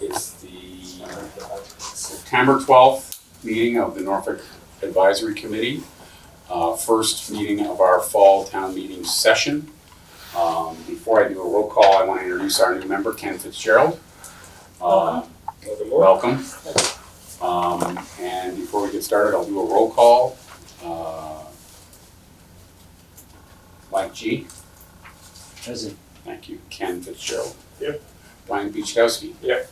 It's the September 12th meeting of the Norfolk Advisory Committee. First meeting of our fall town meeting session. Before I do a roll call, I want to introduce our new member, Ken Fitzgerald. Welcome. And before we get started, I'll do a roll call. Mike G. Present. Thank you. Ken Fitzgerald. Here. Brian Beachkowski. Here.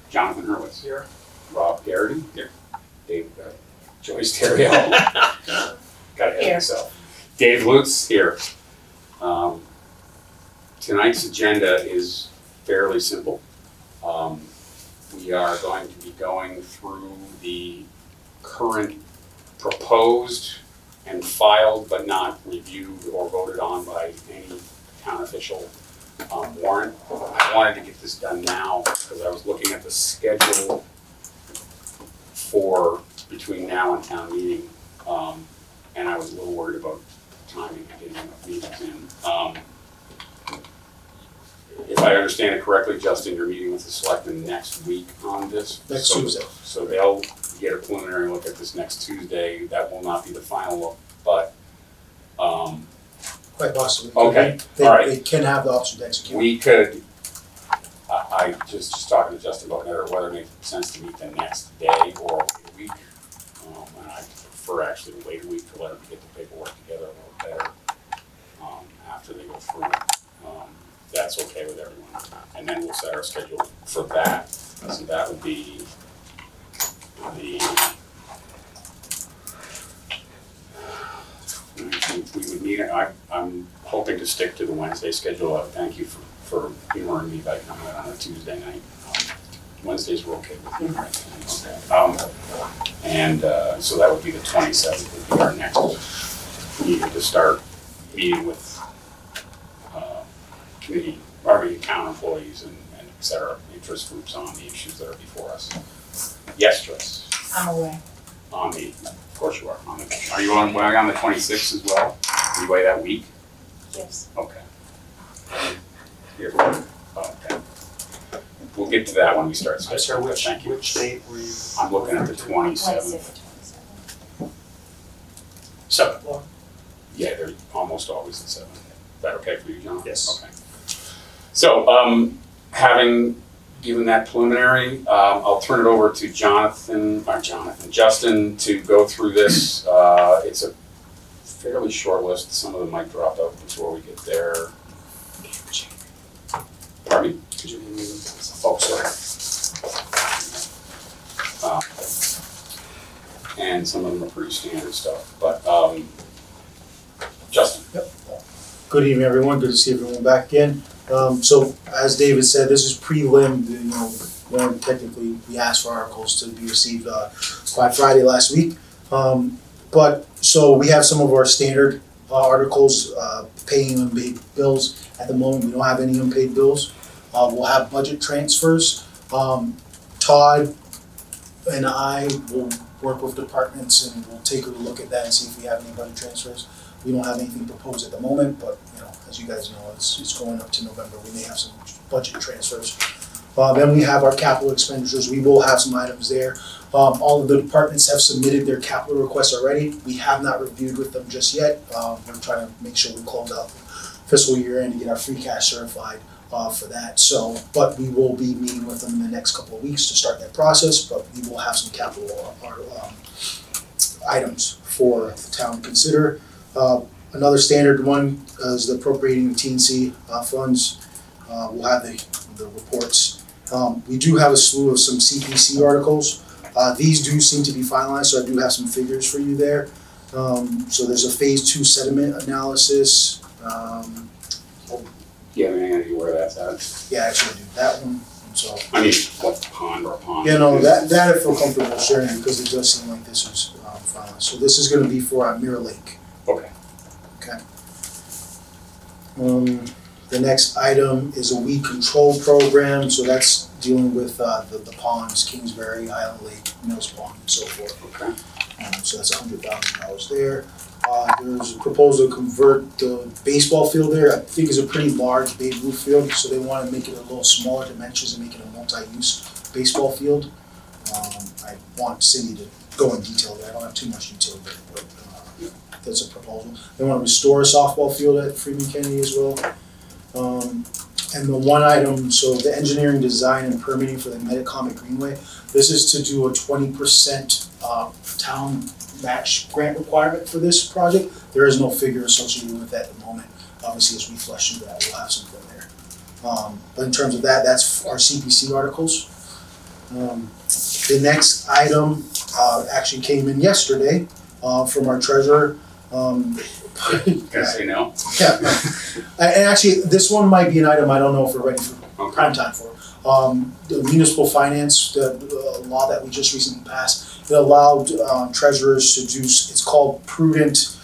Jonathan Hurwitz. Here. Rob Garrity. Here. Dave, Joyce Terriel. Got ahead of myself. Dave Lutz here. Tonight's agenda is fairly simple. We are going to be going through the current proposed and filed but not reviewed or voted on by any town official warrant. I wanted to get this done now because I was looking at the schedule for between now and town meeting, and I was a little worried about timing and getting enough meetings in. If I understand it correctly, Justin, you're meeting with the selectmen next week on this? Next Tuesday. So they'll get a preliminary look at this next Tuesday. That will not be the final look, but Quite possibly. okay, They, all right. They can have the option to execute. We could, I just talking to Justin about whether it makes sense to meet the next day or a week. And I prefer actually to wait a week to let them get the paperwork together a little better after they go through it. That's okay with everyone. And then we'll set our schedule for that. So that would be we would need, I'm hoping to stick to the Wednesday schedule. Thank you for humoring me by coming out on a Tuesday night. Wednesdays were okay with me, right? So that would be the 27th would be our next meeting to start meeting with committee, town employees and et cetera, interest groups on the issues that are before us. Yes, Joyce? I'm away. On the, of course you are. Are you on the 26th as well? Are you away that week? Yes. Okay. Here. Okay. We'll get to that when we start scheduling. Thank you. Which date were you? I'm looking at the 27th. Wednesday the 27th. 7th. Yeah, they're almost always the 7th. Is that okay for you, John? Yes. Okay. So, having given that preliminary, I'll turn it over to Justin to go through this. It's a fairly short list. Some of them might drop out before we get there. Pardon me? Could you name them? Oh, sorry. And some of them are pretty standard stuff, but Justin. Yep. Good evening, everyone. Good to see everyone back again. So as David said, this is prelim. When technically we asked for articles to be received by Friday last week. But so we have some of our standard articles, paying unpaid bills. At the moment, we don't have any unpaid bills. We'll have budget transfers. Todd and I will work with departments and we'll take a look at that and see if we have any budget transfers. We don't have anything proposed at the moment, but as you guys know, it's going up to November. We may have some budget transfers. Then we have our capital expenditures. We will have some items there. All of the departments have submitted their capital requests already. We have not reviewed with them just yet. We're trying to make sure we close out fiscal year end to get our free cash certified for that. So, but we will be meeting with them in the next couple of weeks to start that process. But we will have some capital items for the town to consider. Another standard one is the appropriating the T&C funds. We'll have the reports. We do have a slew of some CPC articles. These do seem to be finalized, so I do have some figures for you there. So there's a phase 2 sediment analysis. Yeah, I mean, where that's at. Yeah, actually I do that one. So I mean, what pond or pond? yeah, no, that I feel comfortable sharing because it does seem like this was finalized. So this is going to be for Mirror Lake. Okay. Okay. The next item is a weed control program. So that's dealing with the ponds, Kingsbury, Island Lake, Mills Pond, and so forth. Okay. So that's $100,000 there. There's a proposal to convert the baseball field there. I think it's a pretty large Babe Ruth field, so they want to make it a little smaller dimensions and make it a multi-use baseball field. I want Cindy to go in detail there. I don't have too much detail there, but that's a proposal. They want to restore a softball field at Freeman Kennedy as well. And the one item, so the engineering design and permitting for the Metacomet Greenway, this is to do a 20% town match grant requirement for this project. There is no figure associated with that at the moment. Obviously, as we flesh through that, we'll have something there. But in terms of that, that's our CPC articles. The next item actually came in yesterday from our treasurer. Can I say no? Yeah, and actually, this one might be an item I don't know if we're ready for prime time for. The municipal finance, the law that we just recently passed, it allowed treasurers to do, it's called prudent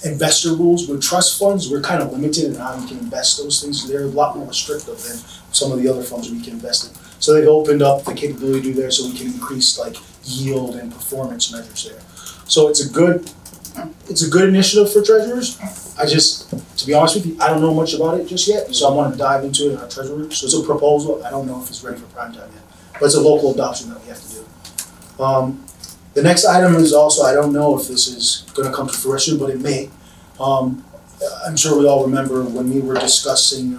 investor rules. With trust funds, we're kind of limited in how we can invest those things. They're a lot more restrictive than some of the other funds we can invest in. So they've opened up the capability to do there so we can increase like yield and performance measures there. So it's a good initiative for treasurers. To be honest with you, I don't know much about it just yet, so I want to dive into it in our treasurer. So it's a proposal. I don't know if it's ready for prime time yet, but it's a local adoption that we have to do. The next item is also, I don't know if this is going to come to fruition, but it may. I'm sure we all remember when we were discussing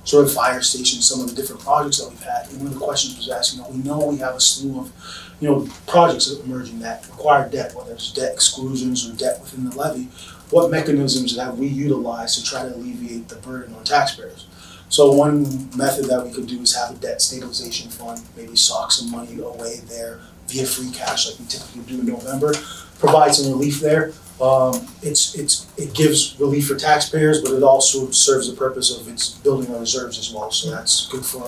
sort of fire stations, some of the different projects that we've had. And one of the questions was asking, we know we have a slew of projects that are emerging that require debt, whether it's debt exclusions or debt within the levy. What mechanisms have we utilized to try to alleviate the burden on taxpayers? So one method that we could do is have a debt stabilization fund, maybe sock some money away there via free cash like we typically do in November, provide some relief there. It gives relief for taxpayers, but it also serves the purpose of it's building our reserves as well. So that's good for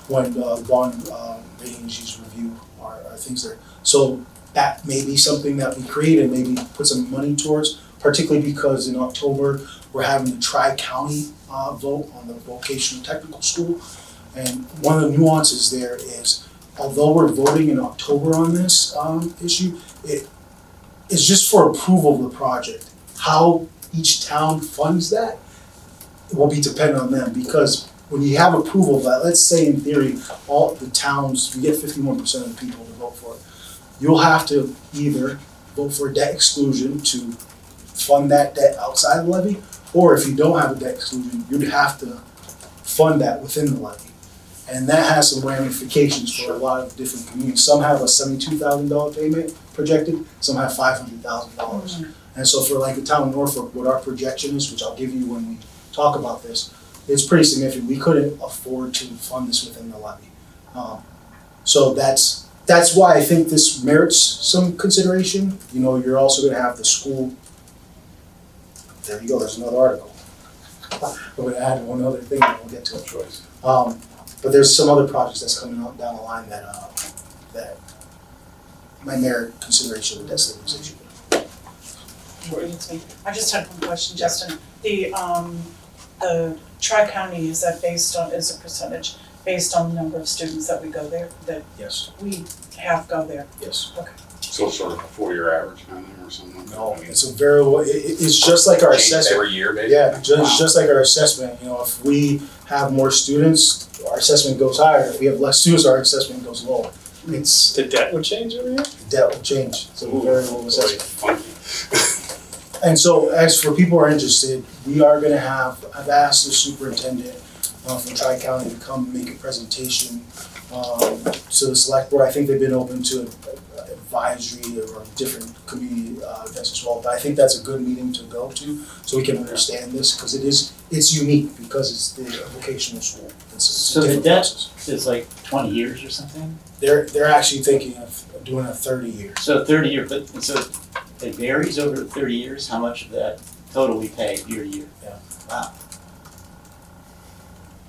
when bond rating agencies review our things there. So that may be something that we create and maybe put some money towards, particularly because in October we're having the tri-county vote on the vocational technical school. And one of the nuances there is, although we're voting in October on this issue, it's just for approval of the project. How each town funds that will be dependent on them, because when you have approval of that, let's say in theory, all the towns, we get 51% of the people to vote for it. You'll have to either vote for a debt exclusion to fund that debt outside the levy, or if you don't have a debt exclusion, you'd have to fund that within the levy. And that has some ramifications for a lot of different communities. Some have a $72,000 payment projected, some have $500,000. And so for like the town of Norfolk, what our projection is, which I'll give you when we talk about this, it's pretty significant. We couldn't afford to fund this within the levy. So that's why I think this merits some consideration. You're also gonna have the school. There you go, there's another article. I'm gonna add one other thing and we'll get to it. Choice. But there's some other projects that's coming up down the line that might merit consideration with debt stabilization. I just had one question, Justin. The tri-county, is that is a percentage based on the number of students that we go there, that Yes, we have go there? yes. So sort of a 4-year average kind of or something like that? No, it's a variable, it's just like our Changes assessment. every year, basically? Yeah, just like our assessment, if we have more students, our assessment goes higher. If we have less students, our assessment goes lower. It's, The debt would change every year? debt will change, it's a variable assessment. Funky. And so as for people who are interested, we are gonna I've asked the superintendent from Tri-County to come make a presentation to the select board. I think they've been open to advisory or different community events as well, but I think that's a good meeting to go to so we can understand this, because it's unique because it's the vocational school. It's So a the different debt process. is like 20 years or something? They're actually thinking of doing a 30 year. So 30 year, but so it varies over 30 years, how much of that total we pay year to year? Wow.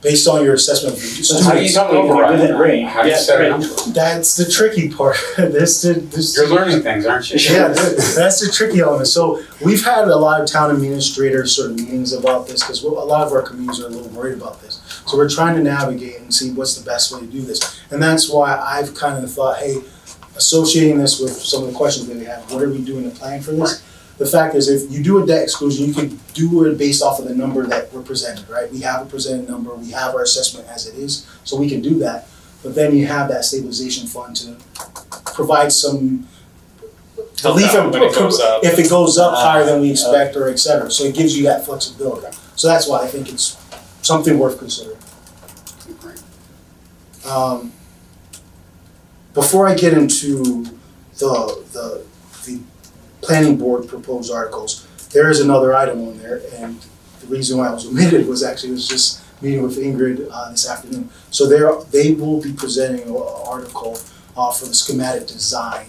Based on your assessment of the So how do you students, calculate it within range? How do you set it up? that's the tricky part. You're learning things, aren't you? Yeah, that's the tricky element. So we've had a lot of town administrators sort of meetings about this, because a lot of our communities are a little worried about this. So we're trying to navigate and see what's the best way to do this. And that's why I've kind of thought, hey, associating this with some of the questions that we have, what are we doing to plan for this? the fact is, if you do a debt exclusion, you can do it based off of the number that we're presented, right? We have a presented number, we have our assessment as it is, so we can do that. But then you have that stabilization fund to provide some relief Help out when it goes up. if it goes up higher than we expect or et cetera. So it gives you that flexibility. So that's why I think it's something worth considering. Great. Before I get into the planning board proposed articles, there is another item on there, and the reason why I was omitted was just meeting with Ingrid this afternoon. So they will be presenting an article for the schematic design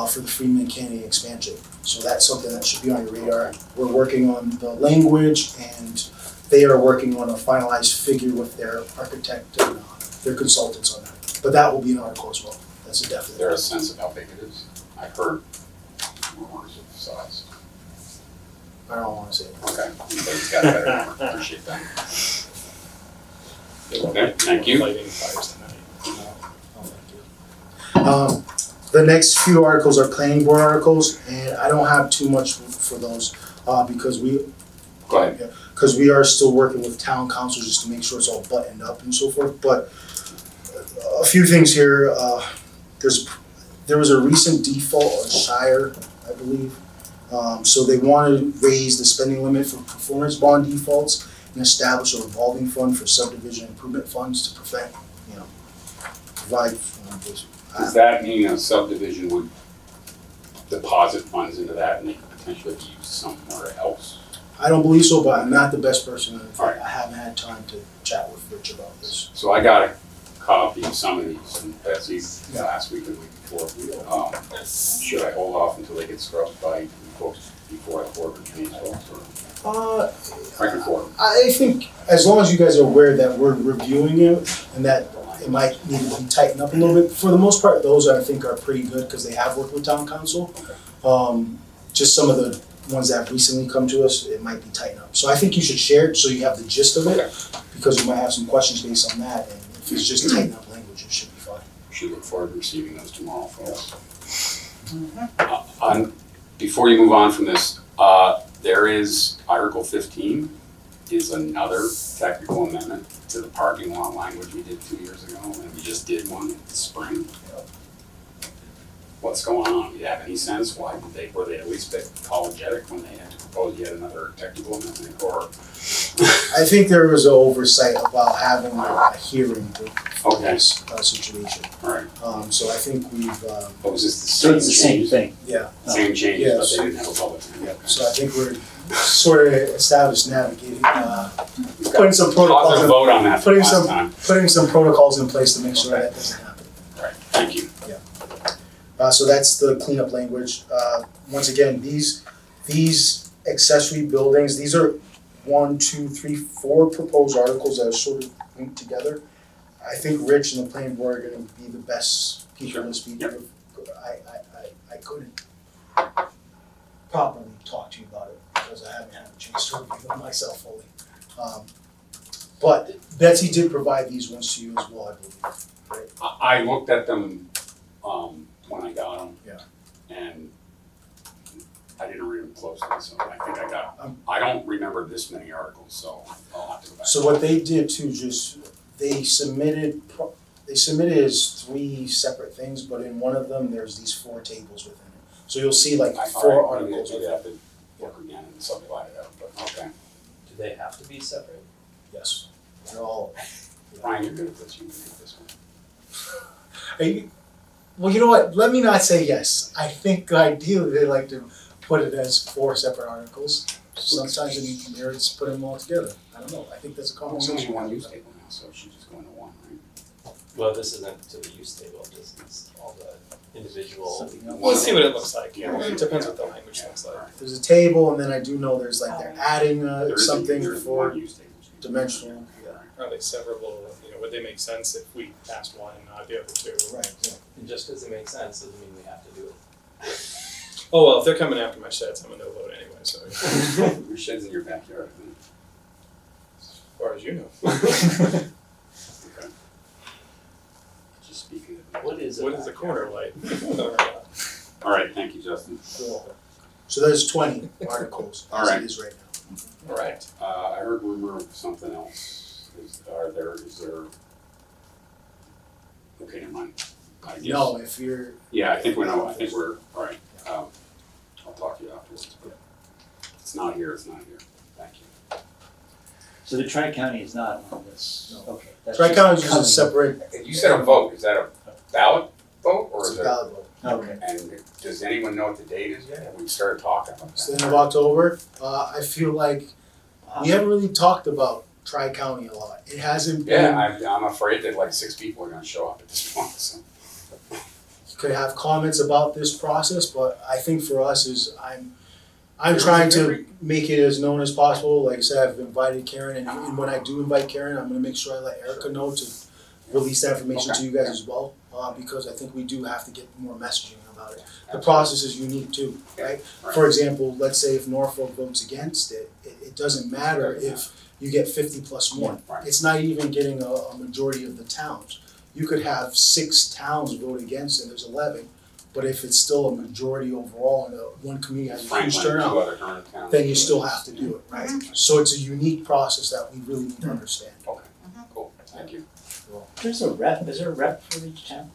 for the Freeman Canyon expansion. So that's something that should be on your radar. We're working on the language, and they are working on a finalized figure with their architect and their consultants on that. But that will be an article as well. That's a Is definite. there a sense of how big it is? I've heard rumors of the size. I don't want to say it. Okay, everybody's got a better number. Appreciate that. Okay, thank you. Lighting fires tonight. Oh, thank you. The next few articles are planning board articles, and I don't have too much for those because Go ahead. we are still working with town council just to make sure it's all buttoned up and so forth. But a few things here. There was a recent default on Shire, I believe. So they want to raise the spending limit for performance bond defaults and establish a revolving fund for subdivision improvement funds to provide. Does that mean a subdivision would deposit funds into that and they could potentially be used somewhere else? I don't believe so, but I'm not the best person. All right. I haven't had time to chat with Rich about this. So I got a copy of some of these, and Betsy, Yeah. last week and the week before. Should I hold off until they get scrubbed by you folks before I forward these folks, or I can forward them? I think as long as you guys are aware that we're reviewing it and that it might need to be tightened up a little bit, for the most part, those I think are pretty good because they have worked with town council. Just some of the ones that have recently come to us, it might be tightened up. So I think you should share it so you have the gist of it, because you might have some questions based on that, and if it's just tightened up language, it should be fine. Should look forward to receiving those tomorrow, folks. Before you move on from this, there is Article 15 is another technical amendment to the parking lot language we did 2 years ago, and we just did one in the spring. What's going on? Do you have any sense why were they at least a bit apologetic when they had to propose yet another technical amendment, or? I think there was an oversight about having a hearing for Okay. this situation. All right. So I think we've, What was this, the So same it's the same changes? thing. yeah, Same changes, Yeah, but so- they didn't have a public hearing. yeah. So I think we're sort of established navigating, putting some protocols Positive in, vote on that putting last some- time. putting some protocols in place to make sure that doesn't happen. All right, thank you. So that's the cleanup language. Once again, these accessory buildings, these are 1, 2, 3, 4 proposed articles that are sort of linked together. I think Rich and the planning board are gonna be the best people to speak with. I couldn't properly talk to you about it because I haven't had a chance to review them myself fully. But Betsy did provide these ones to you as well, I believe, right? I looked at them when I got them. Yeah. And I didn't read them closely, so I think I don't remember this many articles, so I'll have to go back. So what they did too, they submitted as 3 separate things, but in one of them, there's these 4 tables within it. So you'll see like 4 articles Maybe with I it. have to work again and subdivide it out, but okay. Do they have to be separate? Yes, they're all. Brian, you're good at this, you can make this one. Well, you know what, let me not say yes. I think ideally they like to put it as 4 separate articles. Sometimes it merits putting them all together. I don't know, I think that's a Well, there's conversation. only one use table now, so it should just go into one, right? Well, this isn't to the use table, this is all the individual. Something else. Let's see what it looks like, yeah, it depends what the language looks like. There's a table, and then I do know there's like they're adding There's something one for use table. dimensional. Are they severable, would they make sense if we passed one and not the other 2? Right, yeah. And just because it makes sense doesn't mean we have to do it. Oh, well, if they're coming after my sheds, I'm a no vote anyway, so, as Your shed's in your backyard, I think. far as you know. Okay. Just speaking of. What is it? What is the corner light? All right, thank you, Justin. Cool. So there's 20 articles All as right. it is right now. All right. I heard rumor of something else. Is there, okay, never mind. I guess. No, if you're, Yeah, I think we know, I think we're, all right. I'll talk to you afterwards, but if it's not here, it's not here. Thank you. So the Tri-County is not on this, No. okay. that's Tri-County is just just a coming. separate, You said a vote, is that a ballot vote or it's is a it? ballot vote. Okay, And does anyone know what the date is yet? Have we started talking about It's the that? end of October. I feel like we haven't really talked about Tri-County a lot. It hasn't been. Yeah, I'm afraid that like 6 people are gonna show up at this point, so. You could have comments about this process, but I think for us is I'm There's trying a to very- make it as known as possible. Like I said, I've invited Karen, and when I do invite Karen, I'm gonna make sure I let Erica know to release that information Okay. to you guys as well, because I think we do have to get more messaging about it. The process is unique too, right? Right. For example, let's say if Norfolk votes against it, it doesn't matter if you get 50 plus one. Right. It's not even getting a majority of the towns. You could have 6 towns vote against it, there's 11, but if it's still a majority overall and one community has a huge Franklin, 2 turnout, other current towns. then you still have to do it, right? So it's a unique process that we really need to understand. Okay, cool, thank you. is there a rep for each town?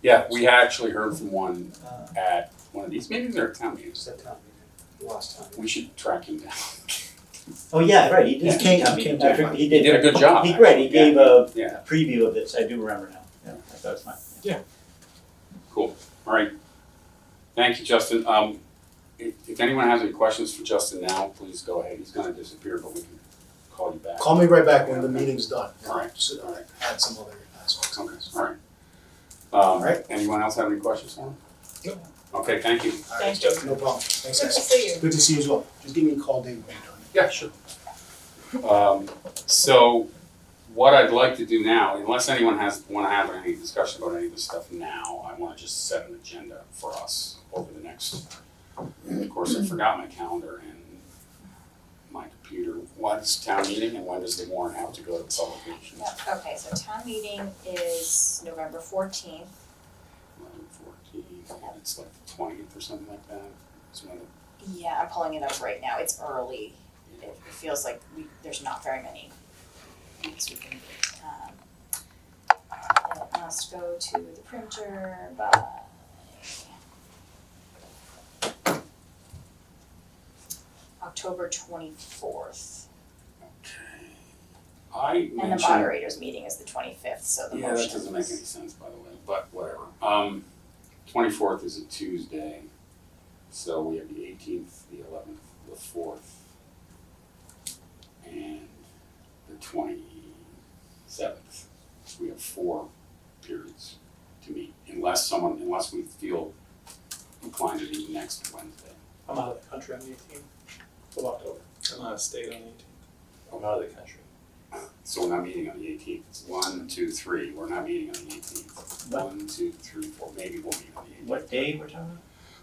Yeah, we actually heard from one Uh, at one of these, maybe they're town meetings. That town meeting, last time. We should track him down. Oh, yeah, right, he did. He came- I he mean, came I to- think he He did a good job, He, right, he actually, gave a Yeah, preview of this, I do remember now, yeah, I thought it was fine. cool, all right. Thank you, Justin. If anyone has any questions for Justin now, please go ahead. He's gonna disappear, but we can call you back. Call me right back when the meeting's done. All right. So, add some other aspects. Okay, all right. right. Anyone else have any questions for him? Nope. Okay, thank you. All right, Thank you. no problem. Thanks, Good to guys. see you. Good to see you as well. Just give me a call, Dave, when you're done. Yeah, sure. So what I'd like to do now, unless anyone wanna have any discussion about any of this stuff now, I wanna just set an agenda for us over the next, of course, I forgot my calendar and my computer. When's town meeting and when does the warrant have to go to publication? Yeah, okay, so town meeting is November 14th. 11/14, it's like the 20th or something like that. It's when it- Yeah, I'm pulling it up right now, it's early. It feels like there's not very many weeks we can do. It must go to the printer by October 24th. Okay. I And the mentioned. moderator's meeting is the 25th, so the Yeah, motion that doesn't make any is- sense, by the way, but whatever. 24th is a Tuesday, so we have the 18th, the 11th, the 4th, and the 27th. We have 4 periods to meet, unless we feel inclined to meet next Wednesday. I'm out of the country on the 18th of October. I'm out of state on the 18th. I'm out of the country. So we're not meeting on the 18th. It's 1, 2, 3. We're not meeting on the 18th. What? 1, 2, 3, 4. Maybe we'll meet on the 18th. What day we're talking about?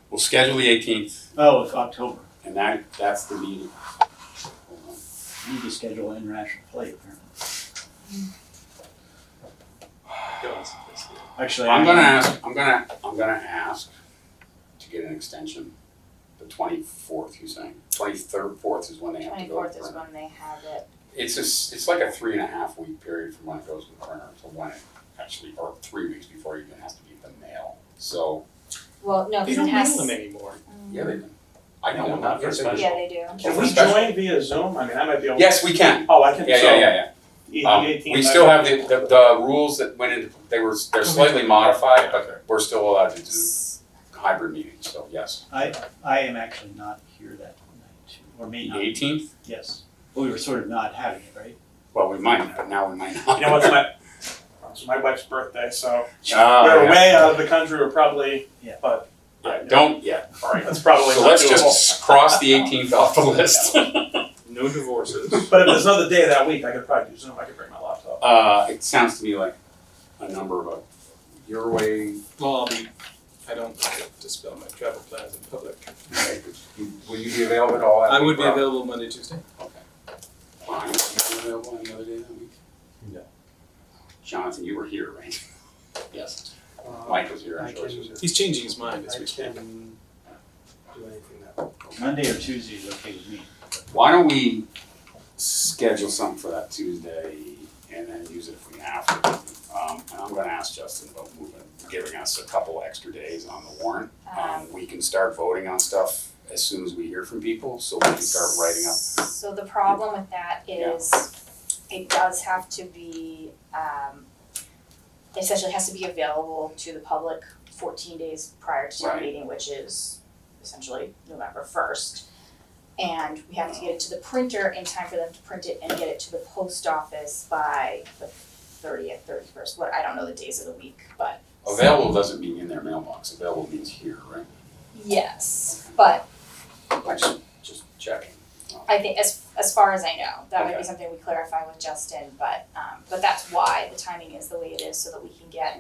We'll schedule the 18th, Oh, it's October, and that's the meeting. Hold on. we need to schedule an international flight apparently. Going someplace good. Actually, I'm gonna ask to get an extension. The 24th, you're saying? 23rd, 4th is when they have to go to 24th is printer. when they have it. It's like a 3.5 week period from when it goes to the printer to when it actually, or 3 weeks before it even has to be in the mail. So, Well, no, They because it don't has. mail them anymore. yeah, they do. I know, No, not for yes, they do. special. Yeah, they do. Can we Special. join via Zoom? I mean, I might be able. Yes, we can. Oh, I can, Yeah, so. yeah. We still have the rules that went into, they're slightly modified, but we're still allowed to do hybrid meetings, so yes. I am actually not here that night, too, or may The not, 18th? yes. We were sort of not having it, right? Well, we might, but now we might not. You know what's it's my wife's birthday, so Ah, we're yeah. way out of the country, we're probably, Yeah. but Yeah, don't, yeah, all right. that's probably So not let's doable. just cross the 18th off the list. No divorces. But if there's another day that week, I could probably do Zoom, I could bring my laptop. It sounds to me like a number of your way, Well, I don't get to spell my travel plans in public. will you be available at all? that I week, would be Rob? available Monday, Tuesday. Okay. Brian, you available any other day that week? No. Jonathan, you were here, right? Yes. Mike was here, I and George was can- here. He's changing his mind as I we speak. can do anything that week. Monday or Tuesday is okay with me. Why don't we schedule something for that Tuesday and then use it if we have to? And I'm gonna ask Justin about giving us a couple extra days on the warrant. We can start voting on stuff as soon as we hear from people, so we can start writing up. So the problem with that is it does have to be, essentially has to be available to the public 14 days prior to town Right. meeting, which is essentially November 1st. And we have to get it to the printer in time for them to print it and get it to the post office by the 30th, 31st, I don't know the days of the week, but. Available doesn't mean in their mailbox, available means here, right? Yes, but I just checking. I think as far as I know, that might Okay. be something we clarify with Justin, but that's why the timing is the way it is, so that we can get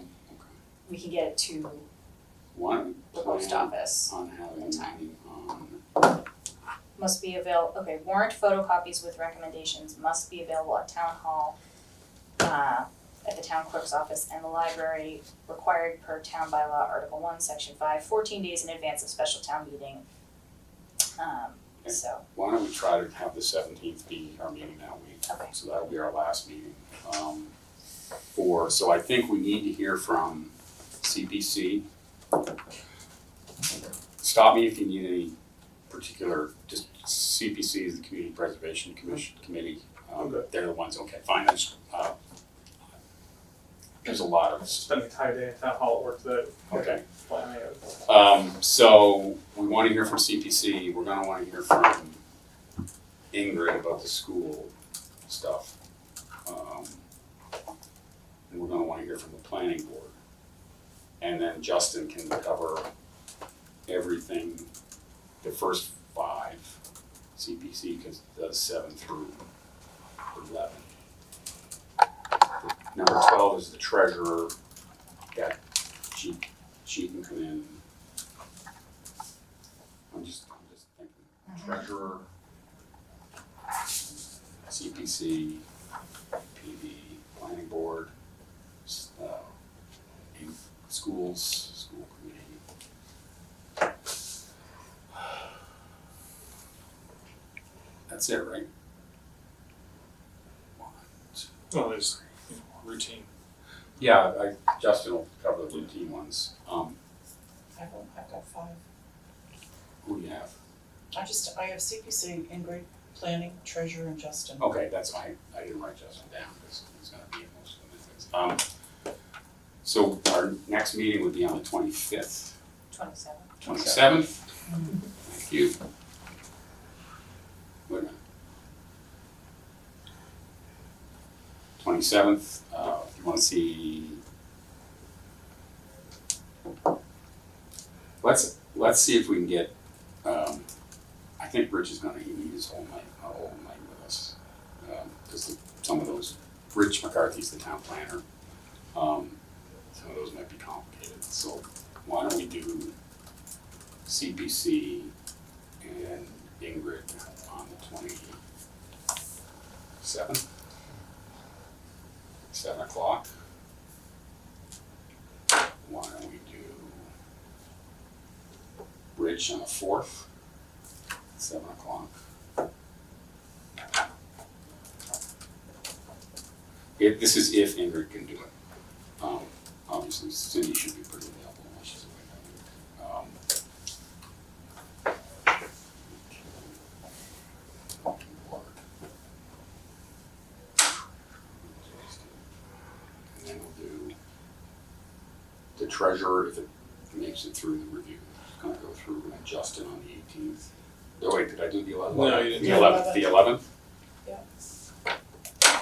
it to One, the post office. on having in time. meeting on, Must be warrant photocopies with recommendations must be available at town hall, at the town clerk's office and the library, required per town bylaw, Article 1, Section 5, 14 days in advance of special town meeting. So, why don't we try to have the 17th be our meeting that week? okay. So that'll be our last meeting. So I think we need to hear from CPC. Stop me if you need any particular, just CPC is the Community Preservation Committee. Okay. They're the ones, okay, fine, there's a lot of, Spend the entire day at town hall at work today. okay. Planning it. So we wanna hear from CPC, we're gonna wanna hear from Ingrid about the school stuff. And we're gonna wanna hear from the planning board. And then Justin can cover everything, the first 5, CPC does 7 through 11. Number 12 is the treasurer, she can come in. I'm just thinking, treasurer, CPC, PD, planning board, school committee. That's it, right? 1, 2. Well, there's routine. Yeah, Justin will cover the routine ones. I've got 5. Who do you have? I have CPC, Ingrid, planning, treasurer, and Justin. Okay, I didn't write Justin down because he's gonna be in most of the things. So our next meeting would be on the 25th, 27. 27th. Thank you. Wait a minute. 27th, if you wanna see. Let's see if we can get, I think Rich is gonna need his whole night with us. Because some of those, Rich McCarthy's the town planner. Some of those might be complicated, so why don't we do CPC and Ingrid on the 27th? 7 o'clock. Why don't we do Rich on the 4th, 7 o'clock. This is if Ingrid can do it. Obviously Cindy should be pretty available when she's away. And then we'll do the treasurer, if it makes it through the review, it's gonna go through, and Justin on the 18th. Oh wait, did I do the 11th? No, you didn't. The 11th, the 11th? Yeah.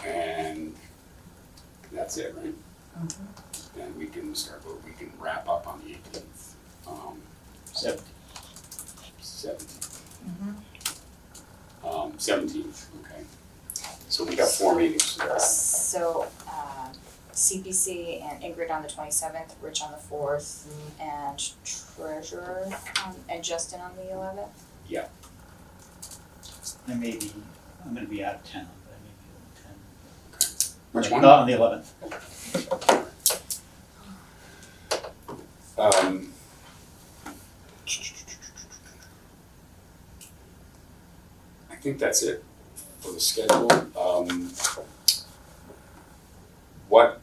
And that's it, right? And we can wrap up on the 18th. 17th. 17th, okay. So we got 4 meetings. So, CPC and Ingrid on the 27th, Rich on the 4th, and treasurer and Justin on the 11th. I'm gonna be out of town, but I may be able to attend. Which one? Not on the 11th. think that's it for the schedule. What,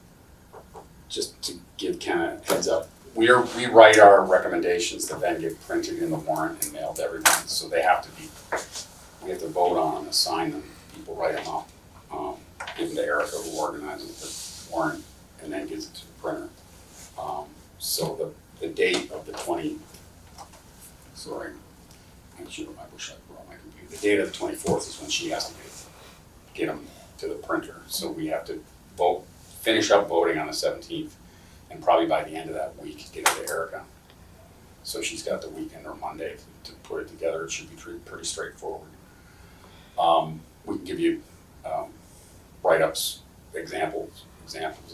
just to give Ken a heads up, we write our recommendations that then get printed in the warrant and mailed to everyone, so they have to be, we have to vote on them, assign them, people write them up, give them to Erica who organizes the warrant and then gives it to the printer. So the date of the I wish I brought my computer. The date of the 24th is when she has to get them to the printer. So we have to finish up voting on the 17th, and probably by the end of that week, get it to Erica. So she's got the weekend or Monday to put it together. It should be pretty straightforward. We can give you write-ups, examples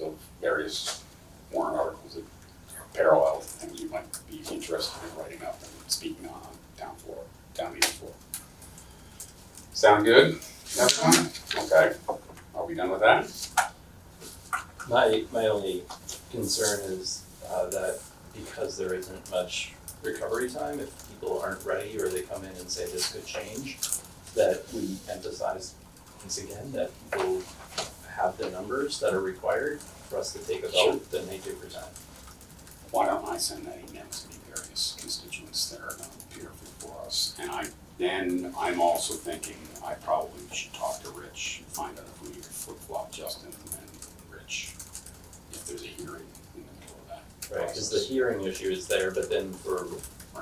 of various warrant articles that are parallel to things you might be interested in writing up and speaking on town meeting floor. Sound good, everyone? Okay, are we done with that? My only concern is that because there isn't much recovery time, if people aren't ready or they come in and say this could change, that we emphasize once again that people have the numbers that are required for us to take a vote, then they do present. Why don't I send that email to the various constituents that are going to appear before us? And I'm also thinking I probably should talk to Rich and find out if we need to flip-flop Justin and Rich if there's a hearing in the middle of that. Right, because the hearing issue is there, but then for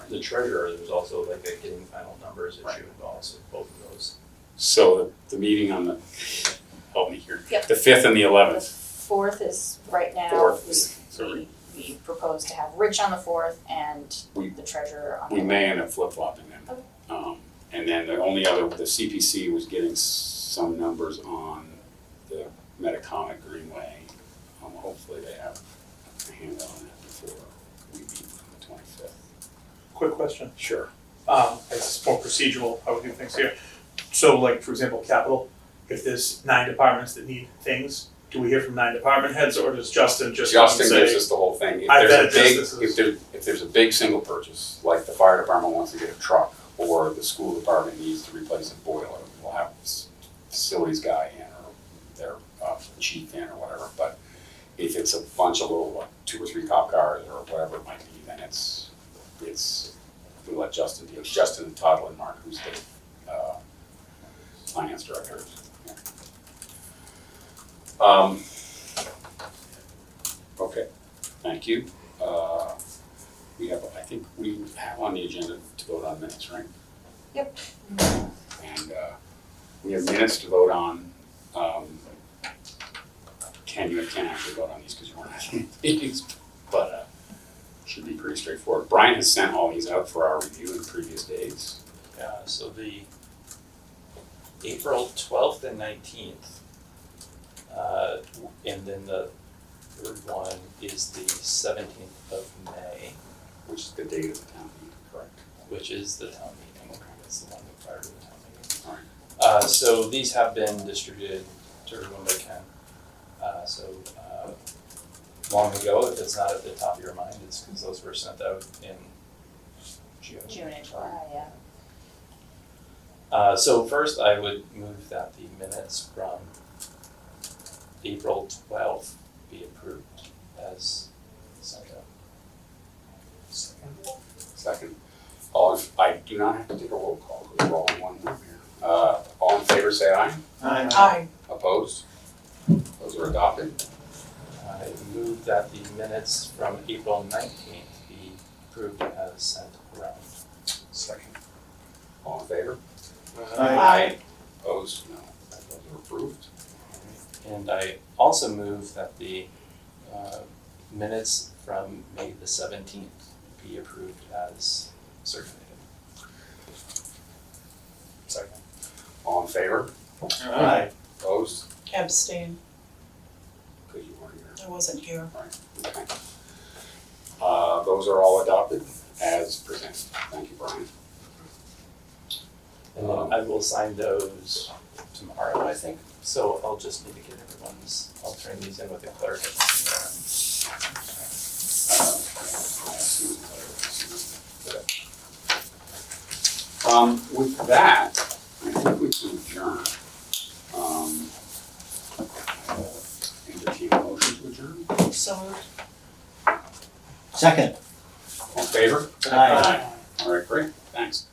the treasurer, there's also like a getting final numbers issue involved, so both of those. So the meeting on the, help me here, Yep. the 5th and the The 11th. 4th is right now, 4th, we propose to have Rich on the 4th and We- the treasurer on the. We may end up flip-flopping them. Okay. And then the only other, the CPC was getting some numbers on the Metacomet Greenway. Hopefully they have a handle on that before we meet on the 25th. Quick question, Sure. it's more procedural, how we do things here. So like, for example, capital, if there's 9 departments that need things, do we hear from 9 department heads, or does Justin just come and Justin say? gives us the whole thing. If I there's a bet big, this is- if there's a big single purchase, like the fire department wants to get a truck, or the school department needs to replace a boiler, we'll have this facilities guy in, or their chief in, or whatever. But if it's a bunch of little, like, 2 or 3 cop cars, or whatever it might be, then it's, we let Justin deal, Justin and Todd Lindmark, who's the finance director. Yeah. Okay, thank you. I think we have on the agenda to vote on minutes, right? Yep. And we have minutes to vote on. You can't actually vote on these because you weren't at the meetings, but should be pretty straightforward. Brian has sent all these out for our review in previous days. So the April 12th and 19th, and then the third one is the 17th of May, Which is the date of the town meeting, correct? which is the town meeting. That's the one prior to the town meeting. All right. So these have been distributed to everyone they can. Long ago, if it's not at the top of your mind, it's because those were sent out in June. June and July, yeah. So first, I would move that the minutes from April 12th be approved as sent out. Second. I do not have to take a roll call because we're all in one room here. All in favor, say aye. Aye. Opposed? Those are adopted. I move that the minutes from April 19th be approved as sent around. Second. All in favor? Aye. Opposed? No. Those are approved. And I also move that the minutes from May the 17th be approved as circulated. Second. All in favor? Aye. Opposed? Abstain, Because you weren't here. I wasn't here. Right. Okay. Those are all adopted as presented. Thank you, Brian. And then I will sign those tomorrow, I think. So I'll just need to get everyone's, I'll turn these in with the clerk. With that, I think we to adjourn. Entertain a motion to adjourn. So moved. Second. All in favor? Aye. All right, great, thanks.